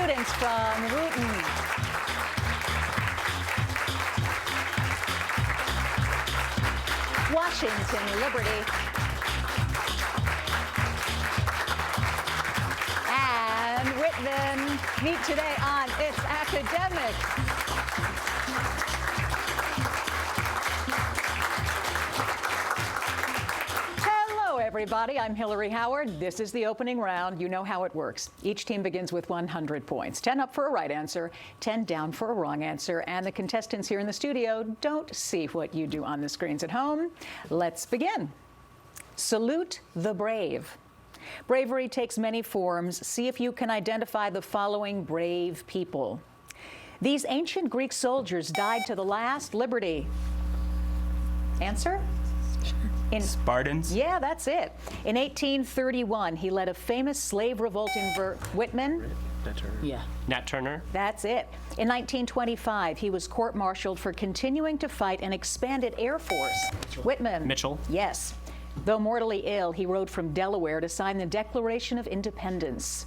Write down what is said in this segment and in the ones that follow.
students from Wooton. Washington, Liberty. And Whitman meet today on It's Academic. Hello, everybody. I'm Hillary Howard. This is the opening round. You know how it works. Each team begins with 100 points. 10 up for a right answer, 10 down for a wrong answer. And the contestants here in the studio don't see what you do on the screens at home. Let's begin. Salute the brave. Bravery takes many forms. See if you can identify the following brave people. These ancient Greek soldiers died to the last. Liberty. Answer? Spartans? Yeah, that's it. In 1831, he led a famous slave revolt in Whitman. Nat Turner? That's it. In 1925, he was court-martialed for continuing to fight an expanded Air Force. Whitman. Mitchell? Yes. Though mortally ill, he rode from Delaware to sign the Declaration of Independence.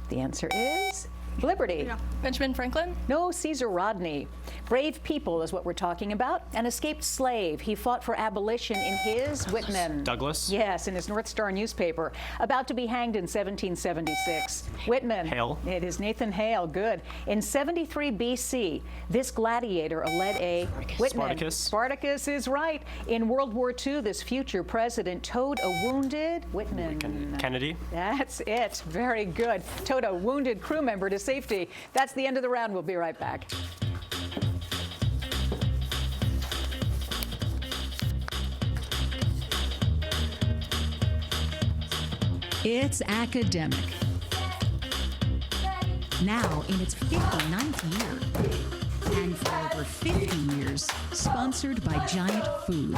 The answer is Liberty. Yeah. Benjamin Franklin? No, Caesar Rodney. Brave people is what we're talking about. An escaped slave. He fought for abolition in his Whitman. Douglas? Yes, in his North Star newspaper. About to be hanged in 1776. Whitman. Hale. It is Nathan Hale. Good. In 73 BC, this gladiator led a Whitman. Spartacus. Spartacus is right. In World War II, this future president towed a wounded Whitman. Kennedy? That's it. Very good. Towed a wounded crew member to safety. That's the end of the round. We'll be right back. It's Academic. Now in its 59th year. And for over 15 years, sponsored by Giant Food.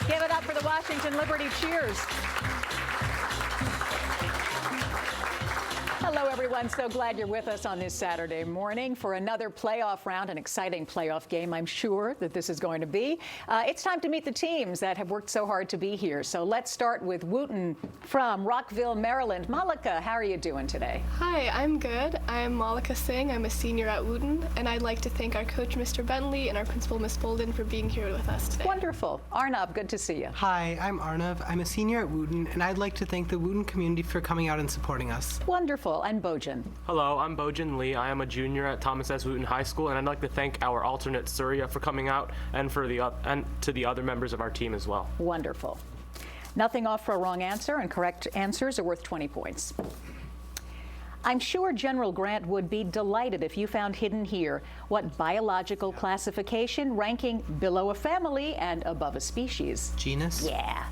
Give it up for the Washington Liberty cheers. Hello, everyone. So glad you're with us on this Saturday morning for another playoff round, an exciting playoff game, I'm sure that this is going to be. It's time to meet the teams that have worked so hard to be here. So let's start with Wooton from Rockville, Maryland. Malika, how are you doing today? Hi, I'm good. I'm Malika Singh. I'm a senior at Wooton, and I'd like to thank our coach, Mr. Bentley, and our principal, Ms. Bolden, for being here with us today. Wonderful. Arnav, good to see you. Hi, I'm Arnav. I'm a senior at Wooton, and I'd like to thank the Wooton community for coming out and supporting us. Wonderful. And Bojan. Hello, I'm Bojan Lee. I am a junior at Thomas S. Wooton High School, and I'd like to thank our alternate Surya for coming out and to the other members of our team as well. Wonderful. Nothing off for a wrong answer, and correct answers are worth 20 points. I'm sure General Grant would be delighted if you found hidden here what biological classification ranking below a family and above a species. Genus? Yeah.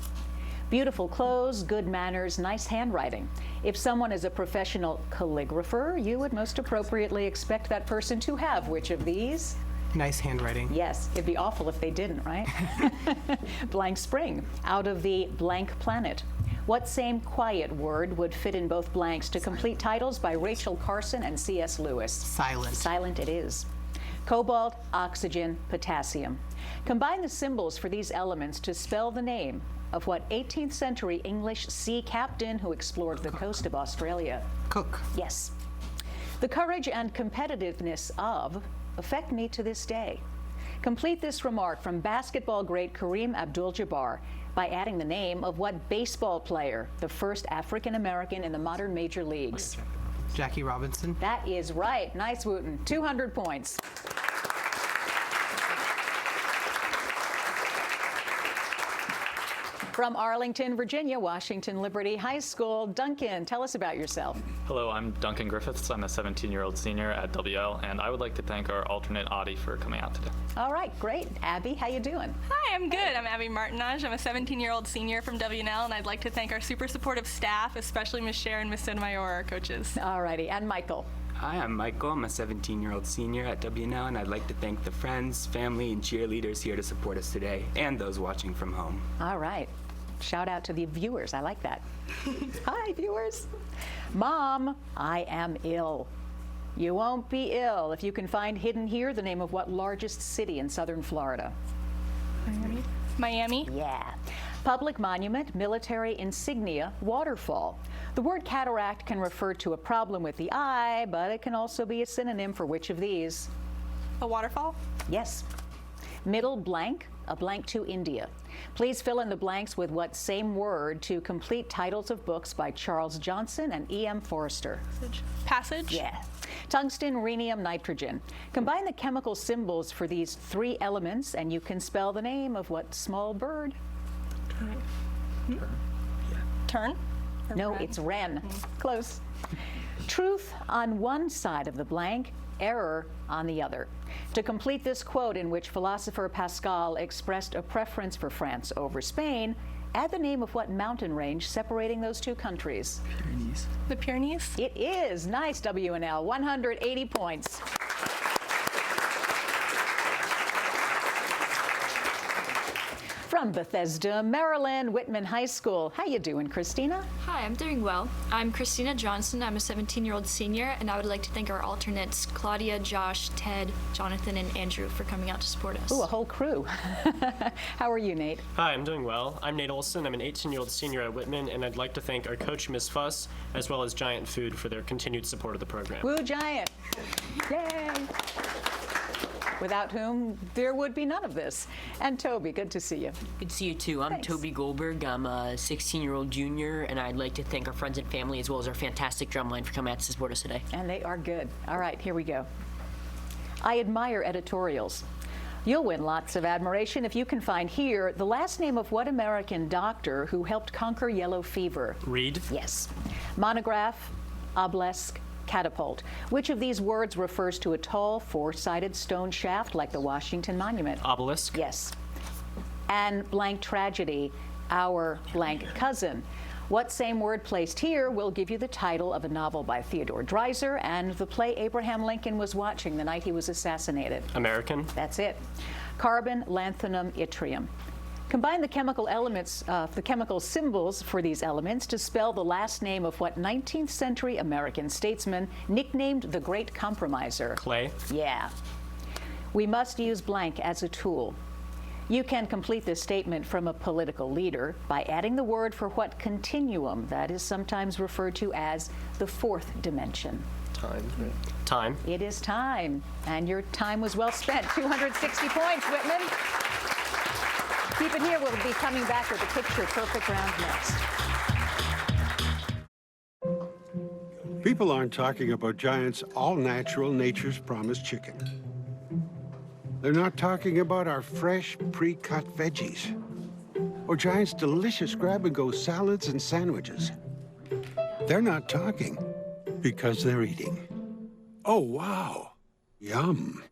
Beautiful clothes, good manners, nice handwriting. If someone is a professional calligrapher, you would most appropriately expect that person to have which of these? Nice handwriting. Yes, it'd be awful if they didn't, right? Blank spring, out of the blank planet. What same quiet word would fit in both blanks to complete titles by Rachel Carson and C.S. Lewis? Silent. Silent it is. Cobalt, oxygen, potassium. Combine the symbols for these elements to spell the name of what 18th century English sea captain who explored the coast of Australia? Cook. Yes. The courage and competitiveness of affect me to this day. Complete this remark from basketball great Kareem Abdul-Jabbar by adding the name of what baseball player, the first African-American in the modern major leagues? Jackie Robinson. That is right. Nice, Wooton. 200 points. From Arlington, Virginia, Washington Liberty High School, Duncan, tell us about yourself. Hello, I'm Duncan Griffiths. I'm a 17-year-old senior at WL, and I would like to thank our alternate Audie for coming out today. All right, great. Abby, how you doing? Hi, I'm good. I'm Abby Martinage. I'm a 17-year-old senior from WNL, and I'd like to thank our super supportive staff, especially Ms. Sharon and Ms. Sotomayor, our coaches. All righty, and Michael. Hi, I'm Michael. I'm a 17-year-old senior at WNL, and I'd like to thank the friends, family, and cheerleaders here to support us today, and those watching from home. All right. Shout out to the viewers. I like that. Hi, viewers. Mom, I am ill. You won't be ill if you can find hidden here the name of what largest city in southern Florida? Miami. Yeah. Public monument, military insignia, waterfall. The word cataract can refer to a problem with the eye, but it can also be a synonym for which of these? A waterfall. Yes. Middle blank, a blank to India. Please fill in the blanks with what same word to complete titles of books by Charles Johnson and E.M. Forster? Passage. Yeah. Tungsten, rhenium, nitrogen. Combine the chemical symbols for these three elements and you can spell the name of what small bird? Tern. Or No, wren? it's wren. Close. Truth on one side of the blank, error on the other. To complete this quote in which philosopher Pascal expressed a preference for France over Spain, add the name of what mountain range separating those two countries? Pyrenees. The Pyrenees. It is. Nice, WNL. 180 points. From Bethesda, Maryland, Whitman High School. How you doing, Christina? Hi, I'm doing well. I'm Christina Johnson. I'm a 17-year-old senior, and I would like to thank our alternates, Claudia, Josh, Ted, Jonathan, and Andrew, for coming out to support us. Ooh, a whole crew. How are you, Nate? Hi, I'm doing well. I'm Nate Olson. I'm an 18-year-old senior at Whitman, and I'd like to thank our coach, Ms. Fuss, as well as Giant Food for their continued support of the program. Woo Giant! Yay! Without whom there would be none of this. And Toby, good to see you. Good to see you too. I'm Thanks. Toby Goldberg. I'm a 16-year-old junior, and I'd like to thank our friends and family as well as our fantastic drumline for coming out to support us today. And they are good. All right, here we go. I admire editorials. You'll win lots of admiration if you can find here the last name of what American doctor who helped conquer yellow fever? Reed. Yes. Monograph, obelisk, catapult. Which of these words refers to a tall, four-sided stone shaft like the Washington Monument? Obelisk. Yes. And blank tragedy, our blank cousin. What same word placed here will give you the title of a novel by Theodore Dreiser and the play Abraham Lincoln was watching the night he was assassinated? American. That's it. Carbon, lanthanum, yttrium. Combine the chemical elements, the chemical symbols for these elements to spell the last name of what 19th century American statesman nicknamed the Great Compromiser? Clay. Yeah. We must use blank as a tool. You can complete this statement from a political leader by adding the word for what continuum that is sometimes referred to as the fourth dimension. Time. Time. It is time, and your time was well spent. 260 points, Whitman. Keep it here. We'll be coming back with a picture perfect round next. People aren't talking about Giant's all-natural Nature's Promise chicken. They're not talking about our fresh, pre-cut veggies or Giant's delicious grab-and-go salads and sandwiches. They're not talking because they're eating. Oh, wow. Yum.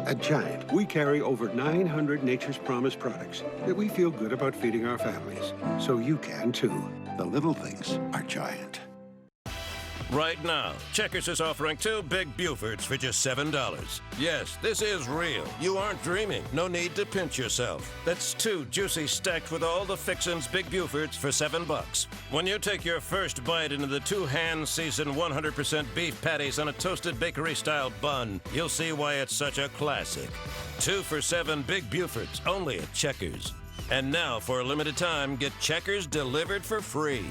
At Giant, we carry over 900 Nature's Promise products that we feel good about feeding our families. So you can, too. The little things are Giant. Right now, Checkers is offering 2 Big Bufords for just $7. Yes, this is real. You aren't dreaming. No need to pinch yourself. That's 2 juicy stacked with all the fixins Big Bufords for $7. When you take your first bite into the 2 hand-seasoned 100% beef patties on a toasted bakery-style bun, you'll see why it's such a classic. 2 for $7 Big Bufords, only at Checkers. And now, for a limited time, get Checkers delivered for free.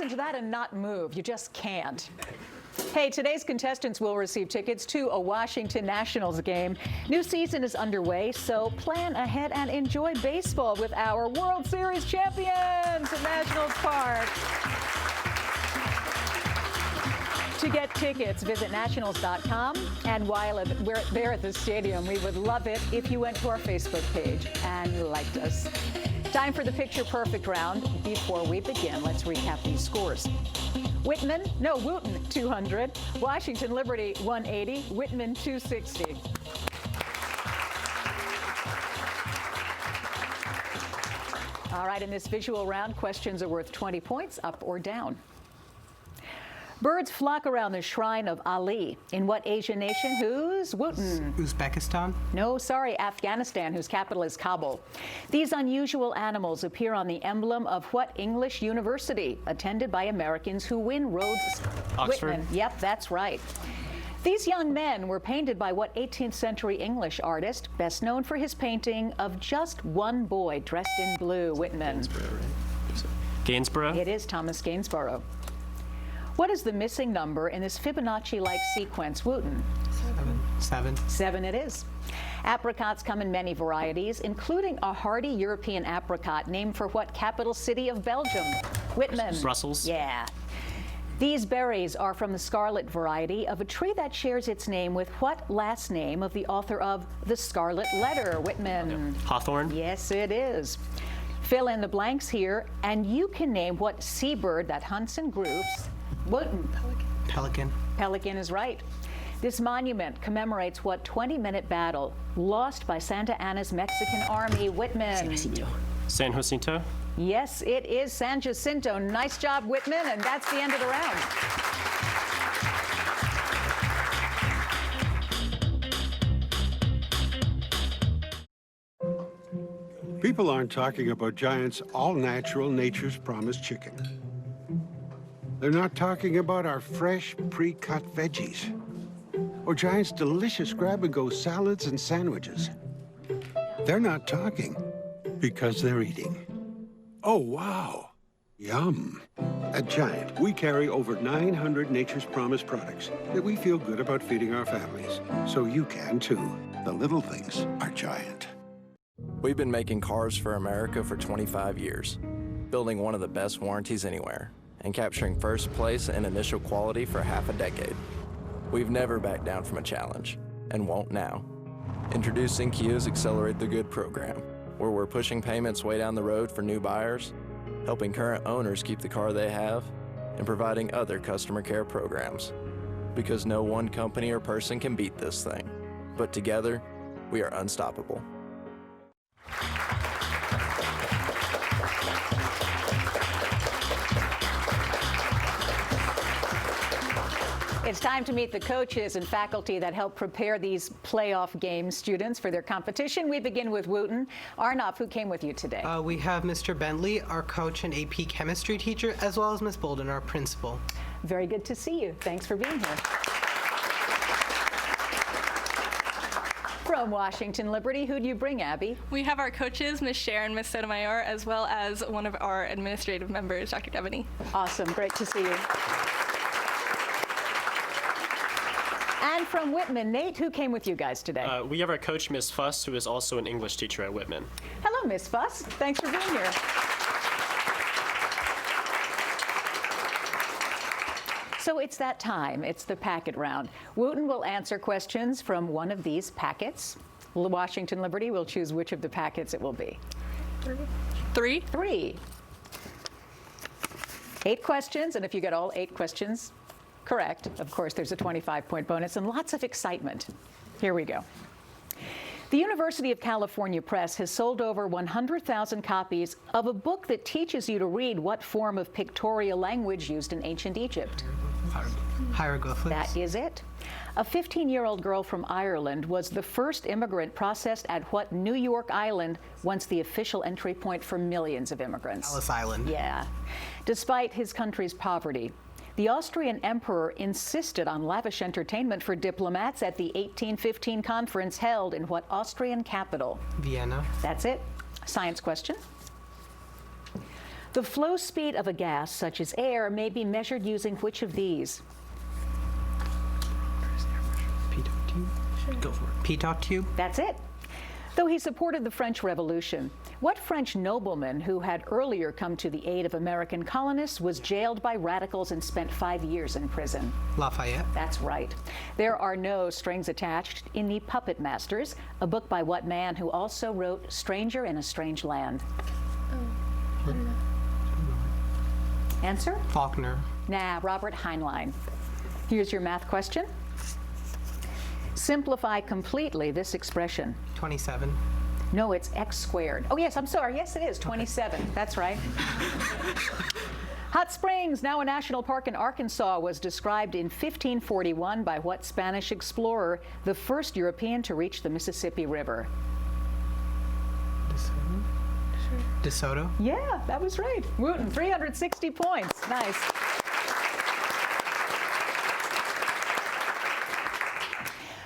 listen to that and not move. You just can't. Hey, today's contestants will receive tickets to a Washington Nationals game. New season is underway, so plan ahead and enjoy baseball with our World Series champions at Nationals Park. To get tickets, visit nationals.com. And while we're there at the stadium, we would love it if you went to our Facebook page and liked us. Time for the Picture Perfect round. Before we begin, let's recap these scores. Wooton, 200. Washington Liberty, 180. Whitman, 260. All right, in this visual round, questions are worth 20 points, up or down. Birds flock around the shrine of Ali. In what Asian nation? Whose? Wooton. Uzbekistan? No, sorry, Afghanistan, whose capital is Kabul. These unusual animals appear on the emblem of what English university, attended by Americans who win Rhodes? Oxford. Whitman. Yep, that's right. These young men were painted by what 18th century English artist, best known for his painting of just one boy dressed in blue? Whitman. Gainsborough. It is Thomas Gainsborough. What is the missing number in this Fibonacci-like sequence? Wooton. 7. 7 it is. Apricots come in many varieties, including a hardy European apricot named for what capital city of Belgium? Whitman. Brussels. Yeah. These berries are from the scarlet variety of a tree that shares its name with what last name of the author of The Scarlet Letter? Whitman. Hawthorne. Yes, it is. Fill in the blanks here, and you can name what seabird that hunts in groups. Wooton. Pelican. Pelican is right. This monument commemorates what 20-minute battle lost by Santa Anna's Mexican army? Whitman. San Jacinto. Yes, it is San Jacinto. Nice job, Whitman, and that's the end of the round. People aren't talking about Giant's all-natural Nature's Promise chicken. They're not talking about our fresh, pre-cut veggies or Giant's delicious grab-and-go salads and sandwiches. They're not talking because they're eating. Oh, wow. Yum. At Giant, we carry over 900 Nature's Promise products that we feel good about feeding our families. So you can, too. The little things are Giant. We've been making cars for America for 25 years, building one of the best warranties anywhere, and capturing first place in initial quality for half a decade. We've never backed down from a challenge, and won't now. Introducing Kia's Accelerate the Good program, where we're pushing payments way down the road for new buyers, helping current owners keep the car they have, and providing other customer care programs. Because no one company or person can beat this thing, but together, we are unstoppable. It's time to meet the coaches and faculty that help prepare these playoff game students for their competition. We begin with Wooton. Arnab, who came with you today? We have Mr. Bentley, our coach and AP chemistry teacher, as well as Ms. Bolden, our principal. Very good to see you. Thanks for being here. From Washington Liberty, who do you bring, Abby? We have our coaches, Ms. Cher and Ms. Sotomayor, as well as one of our administrative members, Dr. Devaney. Awesome. Great to see you. And from Whitman, Nate, who came with you guys today? We have our coach, Ms. Fuss, who is also an English teacher at Whitman. Hello, Ms. Fuss. Thanks for being here. So it's that time. It's the packet round. Wooton will answer questions from one of these packets. Washington Liberty will choose which of the packets it will be. 3. 3. 8 questions, and if you get all 8 questions correct, of course, there's a 25-point bonus and lots of excitement. Here we go. The University of California Press has sold over 100,000 copies of a book that teaches you to read what form of pictorial language used in ancient Egypt. Hieroglyphics. That is it. A 15-year-old girl from Ireland was the first immigrant processed at what New York Island, once the official entry point for millions of immigrants? Ellis Island. Yeah. Despite his country's poverty, the Austrian emperor insisted on lavish entertainment for diplomats at the 1815 conference held in what Austrian capital? Vienna. That's it. Science question. The flow speed of a gas, such as air, may be measured using which of these? Pitot tube? Sure. Go for it. Pitot tube? That's it. Though he supported the French Revolution, what French nobleman who had earlier come to the aid of American colonists was jailed by radicals and spent 5 years in prison? Lafayette. That's right. There are no strings attached in The Puppet Masters, a book by what man who also wrote Stranger in a Strange Land? I don't know. Answer? Faulkner. Nah, Robert Heinlein. Here's your math question. Simplify completely this expression. 27. No, it's x squared. Oh, yes, I'm sorry. Yes, it is 27. Okay. That's right. Hot Springs, now a national park in Arkansas, was described in 1541 by what Spanish explorer, the first European to reach the Mississippi River? DeSoto? Yeah, that was right. Wooton, 360 points. Nice.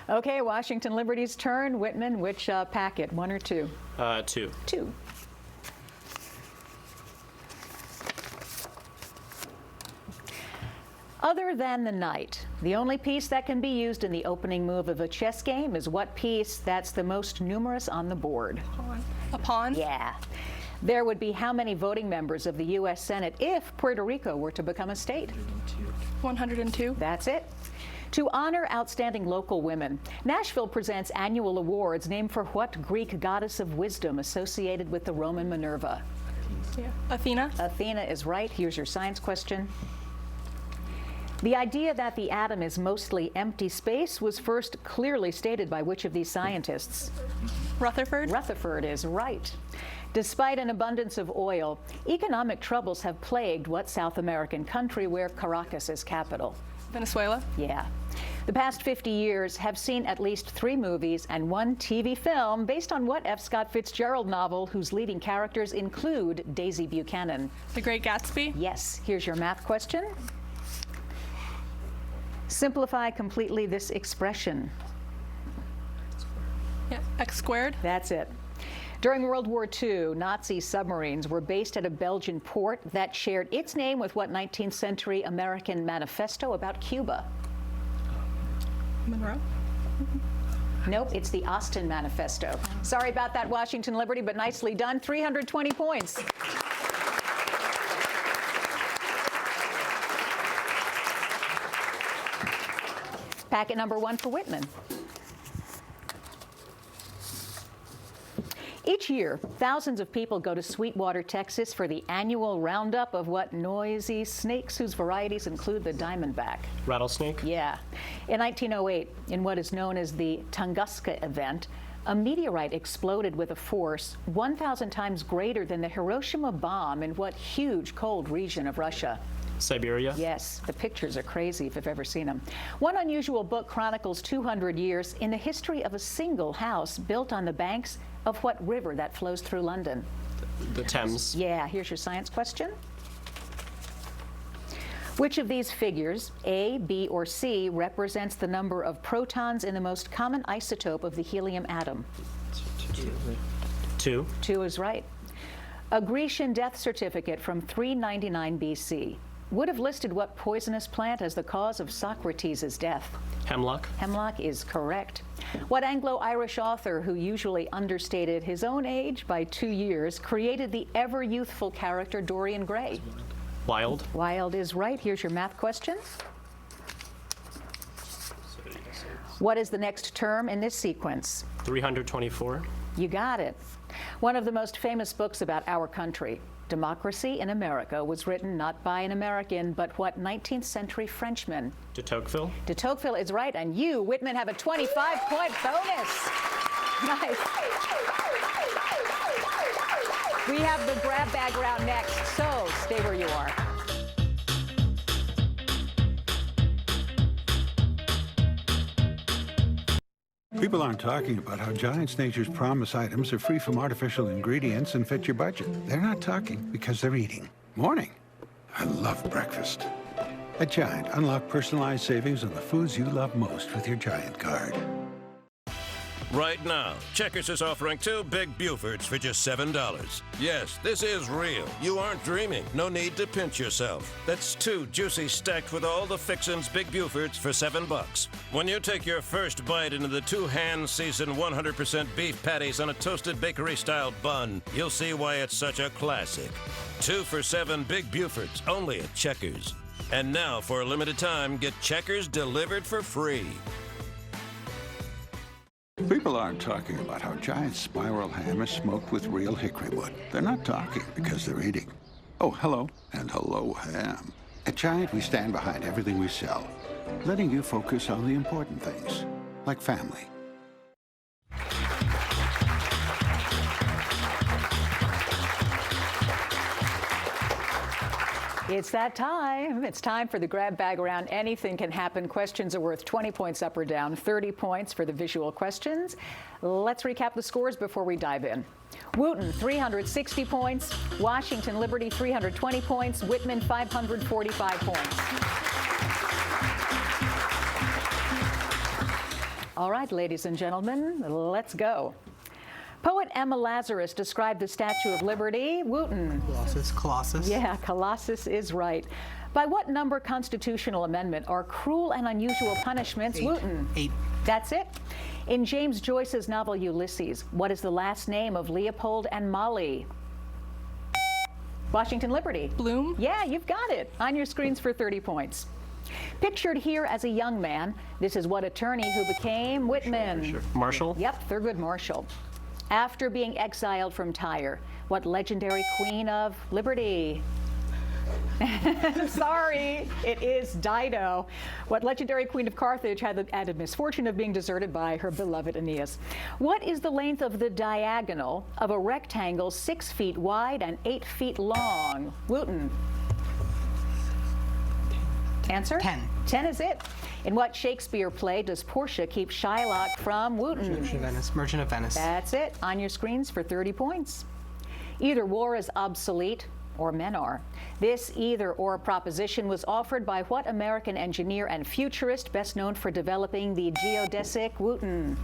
Okay, Washington Liberty's turn. Whitman, which packet, 1 or 2? 2. 2. Other than the knight, the only piece that can be used in the opening move of a chess game is what piece that's the most numerous on the board? A pawn? Yeah. There would be how many voting members of the U.S. Senate if Puerto Rico were to become a state? 102. That's it. To honor outstanding local women, Nashville presents annual awards named for what Greek goddess of wisdom associated with the Roman Minerva? Yeah. Athena. Athena is right. Here's your science question. The idea that the atom is mostly empty space was first clearly stated by which of these scientists? Rutherford. Rutherford is right. Despite an abundance of oil, economic troubles have plagued what South American country where Caracas is capital? Venezuela. Yeah. The past 50 years have seen at least 3 movies and 1 TV film based on what F. Scott Fitzgerald novel whose leading characters include Daisy Buchanan? The Great Gatsby. Yes. Here's your math question. Simplify completely this expression. Yeah. X squared. That's it. During World War II, Nazi submarines were based at a Belgian port that shared its name with what 19th century American manifesto about Cuba? Monroe. Nope, it's the Austin Manifesto. Sorry about that, Washington Liberty, but nicely done. 320 points. Packet number 1 for Whitman. Each year, thousands of people go to Sweetwater, Texas for the annual roundup of what noisy snakes whose varieties include the diamondback? Rattlesnake? Yeah. In 1908, in what is known as the Tunguska event, a meteorite exploded with a force 1,000 times greater than the Hiroshima bomb in what huge cold region of Russia? Siberia? Yes, the pictures are crazy if you've ever seen them. One unusual book chronicles 200 years in the history of a single house built on the banks of what river that flows through London? The Thames. Yeah, here's your science question. Which of these figures, A, B, or C, represents the number of protons in the most common isotope of the helium atom? 2. 2 is right. A Grecian death certificate from 399 BC would have listed what poisonous plant as the cause of Socrates' death? Hemlock. Hemlock is correct. What Anglo-Irish author who usually understated his own age by 2 years created the ever-youthful character Dorian Gray? Wilde. Wilde is right. Here's your math question. What is the next term in this sequence? 324. You got it. One of the most famous books about our country, Democracy in America, was written not by an American, but what 19th century Frenchman? De Tocqueville. De Tocqueville is right, and you, Whitman, have a 25-point bonus. Nice. We have the grab bag round next, so stay where you are. People aren't talking about how Giant's Nature's Promise items are free from artificial ingredients and fit your budget. They're not talking because they're eating. Morning. I love breakfast. At Giant, unlock personalized savings on the foods you love most with your Giant card. Right now, Checkers is offering 2 Big Bufords for just $7. Yes, this is real. You aren't dreaming. No need to pinch yourself. That's 2 juicy stacked with all the fixins Big Bufords for $7. When you take your first bite into the 2 hand-seasoned 100% beef patties on a toasted bakery-style bun, you'll see why it's such a classic. 2 for $7 Big Bufords, only at Checkers. And now, for a limited time, get Checkers delivered for free. People aren't talking about how Giant spiral ham is smoked with real hickory wood. They're not talking because they're eating. Oh, hello, and hello, ham. At Giant, we stand behind everything we sell, letting you focus on the important things, like family. It's that time. It's time for the grab bag round. Anything can happen. Questions are worth 20 points up or down, 30 points for the visual questions. Let's recap the scores before we dive in. Wooton, 360 points. Washington Liberty, 320 points. Whitman, 545 points. All right, ladies and gentlemen, let's go. Poet Emma Lazarus described the Statue of Liberty. Wooton. Colossus. Yeah, Colossus is right. By what number constitutional amendment are cruel and unusual punishments? 8. Wooton. 8. That's it. In James Joyce's novel Ulysses, what is the last name of Leopold and Molly? Washington Liberty. Bloom. Yeah, you've got it. On your screens for 30 points. Pictured here as a young man, this is what attorney who became Whitman. Marshall. Yep, Thurgood Marshall. After being exiled from Tyre, what legendary queen of liberty? Sorry, it is Dido. What legendary queen of Carthage had the added misfortune of being deserted by her beloved Aeneas? What is the length of the diagonal of a rectangle 6 feet wide and 8 feet long? Wooton. Answer? 10. 10 is it. In what Shakespeare play does Portia keep Shylock from Wooton? Merchant of Venice. That's it. On your screens for 30 points. Either war is obsolete or men are. This either or proposition was offered by what American engineer and futurist best known for developing the geodesic? Wooton.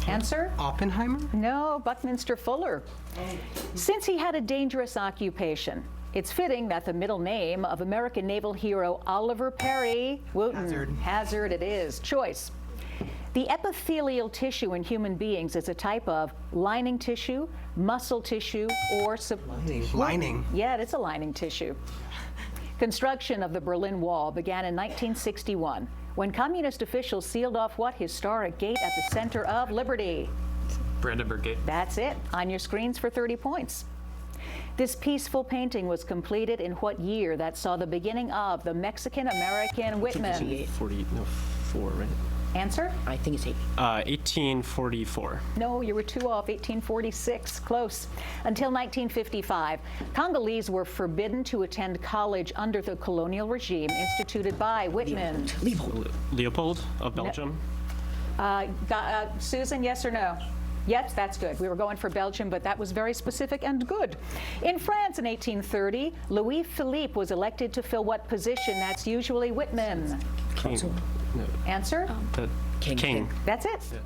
Answer? Oppenheimer? No, Buckminster Fuller. Since he had a dangerous occupation, it's fitting that the middle name of American naval hero Oliver Perry, Wooton. Hazard it is. Choice. The epithelial tissue in human beings is a type of lining tissue, muscle tissue, or Lining. Yeah, it's a lining tissue. Construction of the Berlin Wall began in 1961 when communist officials sealed off what historic gate at the center of liberty? Brandenburg Gate. That's it. On your screens for 30 points. This peaceful painting was completed in what year that saw the beginning of the Mexican-American Whitman? 1844, right? Answer? I think it's 1844. No, you were 2 off. 1846. Close. Until 1955, Congolese were forbidden to attend college under the colonial regime instituted by Whitman. Leopold of Belgium. Susan, yes or no? Yes, that's good. We were going for Belgium, but that was very specific and good. In France in 1830, Louis Philippe was elected to fill what position? That's usually Whitman. King. No. Answer? King. That's it. Yeah.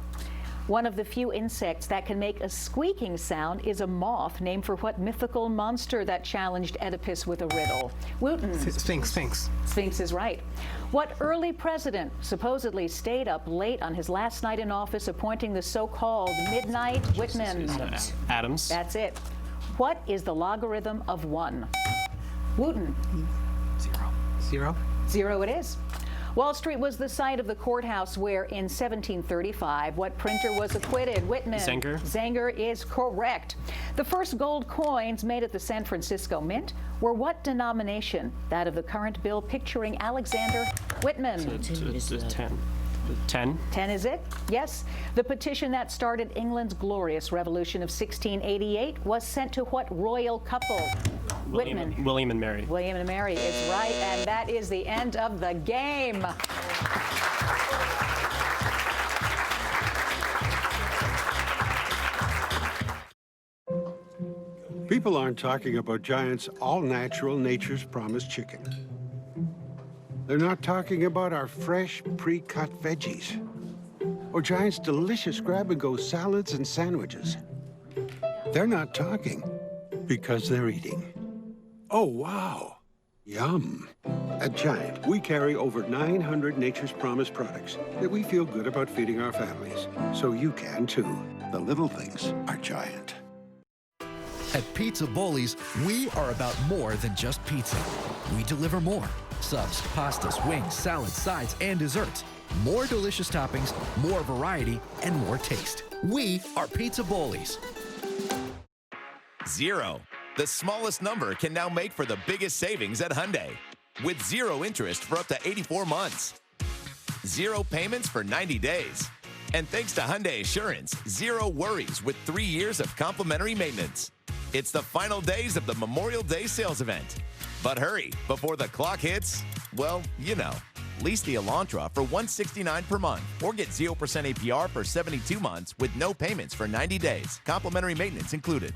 One of the few insects that can make a squeaking sound is a moth, named for what mythical monster that challenged Oedipus with a riddle? Wooton. Sphinx. Sphinx is right. What early president supposedly stayed up late on his last night in office appointing the so-called Midnight Whitman? Adams. That's it. What is the logarithm of 1? Wooton. 0. 0 it is. Wall Street was the site of the courthouse where, in 1735, what printer was acquitted? Whitman. Zenger. Zenger is correct. The first gold coins made at the San Francisco Mint were what denomination? That of the current bill picturing Alexander Whitman. 10. 10. 10 is it? Yes. The petition that started England's glorious revolution of 1688 was sent to what royal couple? Whitman. William and Mary. William and Mary is right, and that is the end of the game. People aren't talking about Giant's all-natural Nature's Promise chicken. They're not talking about our fresh, pre-cut veggies. Or Giant's delicious grab-and-go salads and sandwiches. They're not talking because they're eating. Oh, wow. Yum. At Giant, we carry over 900 Nature's Promise products that we feel good about feeding our families. So you can, too. The little things are Giant. At Pizza Bowlies, we are about more than just pizza. We deliver more. Subs, pastas, wings, salads, sides, and desserts. More delicious toppings, more variety, and more taste. We are Pizza Bowlies. 0. The smallest number can now make for the biggest savings at Hyundai. With 0 interest for up to 84 months. 0 payments for 90 days. And thanks to Hyundai Assurance, 0 worries with 3 years of complimentary maintenance. It's the final days of the Memorial Day sales event. But hurry, before the clock hits, well, you know. Lease the Elantra for $169 per month or get 0% APR for 72 months with no payments for 90 days. Complimentary maintenance included.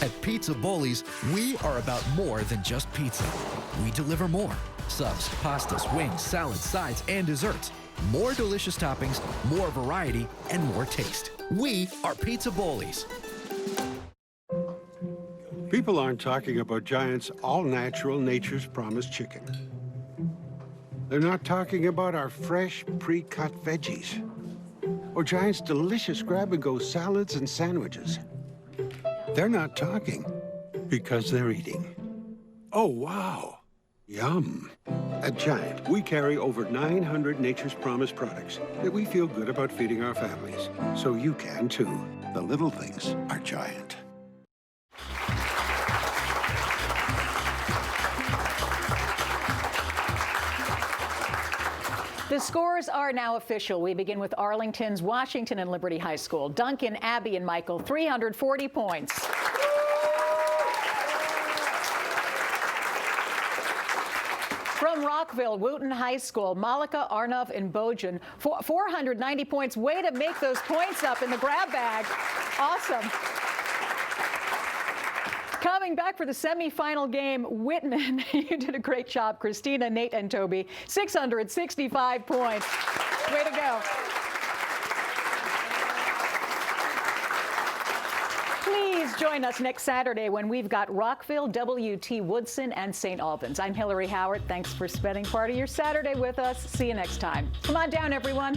At Pizza Bowlies, we are about more than just pizza. We deliver more. Subs, pastas, wings, salads, sides, and desserts. More delicious toppings, more variety, and more taste. We are Pizza Bowlies. People aren't talking about Giant's all-natural Nature's Promise chicken. They're not talking about our fresh, pre-cut veggies. Or Giant's delicious grab-and-go salads and sandwiches. They're not talking because they're eating. Oh, wow. Yum. At Giant, we carry over 900 Nature's Promise products that we feel good about feeding our families. So you can, too. The little things are Giant. The scores are now official. We begin with Arlington's Washington and Liberty High School. Duncan, Abby, and Michael, 340 points. From Rockville, Wooton High School, Malika, Arnav, and Bojan, 490 points. Way to make those points up in the grab bag. Awesome. Coming back for the semifinal game, Whitman, you did a great job. Christina, Nate, and Toby, 665 points. Way to go. Please join us next Saturday when we've got Rockville, W.T. Woodson, and St. Albans. I'm Hillary Howard. Thanks for spending part of your Saturday with us. See you next time. Come on down, everyone.